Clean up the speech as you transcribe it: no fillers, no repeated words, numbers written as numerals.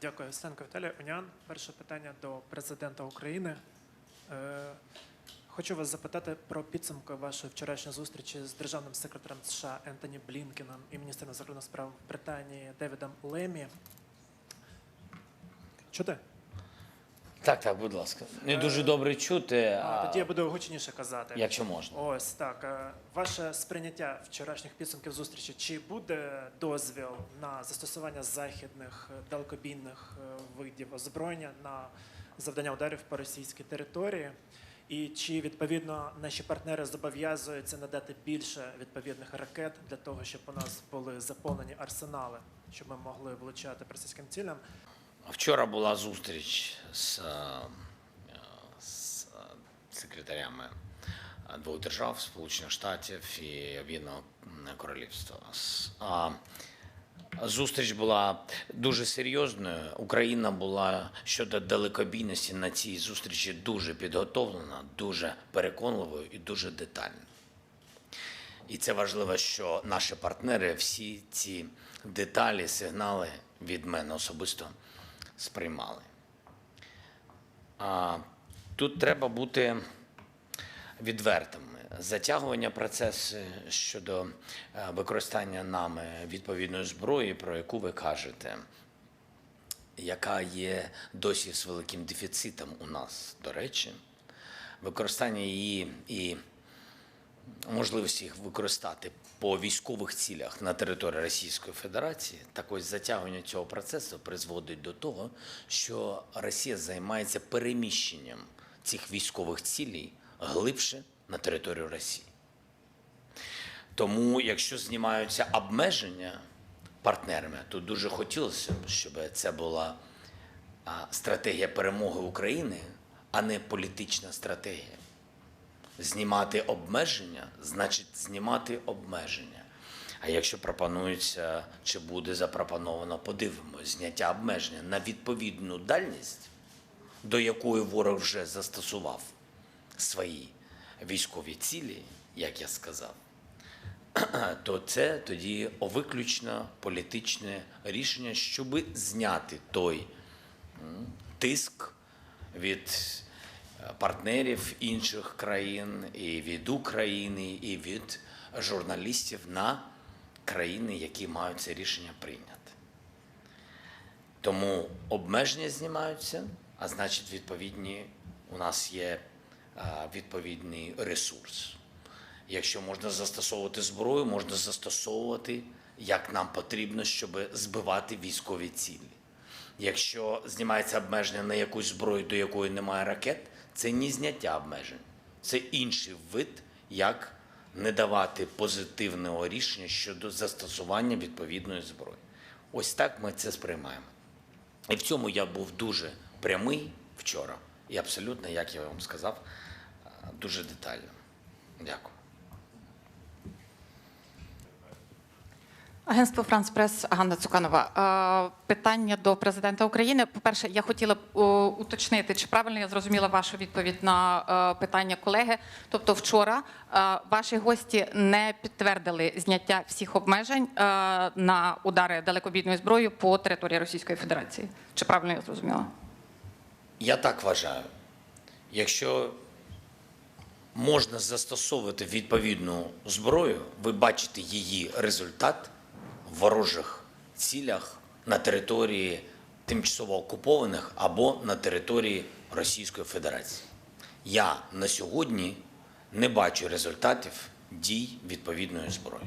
Дякую, Стенко Віталій. Уніан. Перше питання до президента України. Хочу вас запитати про підсумки вашої вчорашньої зустрічі з державним секретарем США Ентоні Блінкеном і міністром закордонних справ Британії Девідом Лемі. Чути? Так, будь ласка. Не дуже добре чути. Тоді я буду гучніше казати. Якщо можна. Ось так. Ваше сприйняття вчорашніх підсумків зустрічі. Чи буде дозвіл на застосування західних далекобійних видів озброєння на завдання ударів по російській території? І чи, відповідно, наші партнери зобов'язуються надати більше відповідних ракет для того, щоб у нас були заповнені арсенали, щоб ми могли влучати по російським цілям? Вчора була зустріч з секретарями двох держав, Сполучених Штатів і Об'єднаного Королівства. Зустріч була дуже серйозною. Україна була щодо далекобійності на цій зустрічі дуже підготовлена, дуже переконливою і дуже детальною. І це важливо, що наші партнери всі ці деталі, сигнали від мене особисто сприймали. Тут треба бути відвертими. Затягування процесу щодо використання нами відповідної зброї, про яку ви кажете, яка є досі з великим дефіцитом у нас, до речі, використання її і можливості їх використати по військових цілях на території Російської Федерації, так ось затягування цього процесу призводить до того, що Росія займається переміщенням цих військових цілей глибше на територію Росії. Тому, якщо знімаються обмеження партнерами, то дуже хотілося б, щоб це була стратегія перемоги України, а не політична стратегія. Знімати обмеження – значить знімати обмеження. А якщо пропонується, чи буде запропоновано, подивимось, зняття обмеження на відповідну дальність, до якої ворог вже застосував свої військові цілі, як я сказав, то це тоді виключно політичне рішення, щоб зняти той тиск від партнерів інших країн, і від України, і від журналістів на країни, які мають це рішення прийняти. Тому обмеження знімаються, а значить, у нас є відповідний ресурс. Якщо можна застосовувати зброю, можна застосовувати, як нам потрібно, щоб збивати військові цілі. Якщо знімається обмеження на якусь зброю, до якої немає ракет, це не зняття обмежень. Це інший вид, як не давати позитивного рішення щодо застосування відповідної зброї. Ось так ми це сприймаємо. І в цьому я був дуже прямий вчора. І абсолютно, як я вам сказав, дуже детально. Дякую. Агентство «Франс Прес», Ганна Цуканова. Питання до президента України. По-перше, я хотіла б уточнити, чи правильно я зрозуміла вашу відповідь на питання колеги. Тобто вчора ваші гості не підтвердили зняття всіх обмежень на удари далекобійною зброєю по території Російської Федерації. Чи правильно я зрозуміла? Я так вважаю. Якщо можна застосовувати відповідну зброю, ви бачите її результат в ворожих цілях на території тимчасово окупованих або на території Російської Федерації. Я на сьогодні не бачу результатів дій відповідної зброї.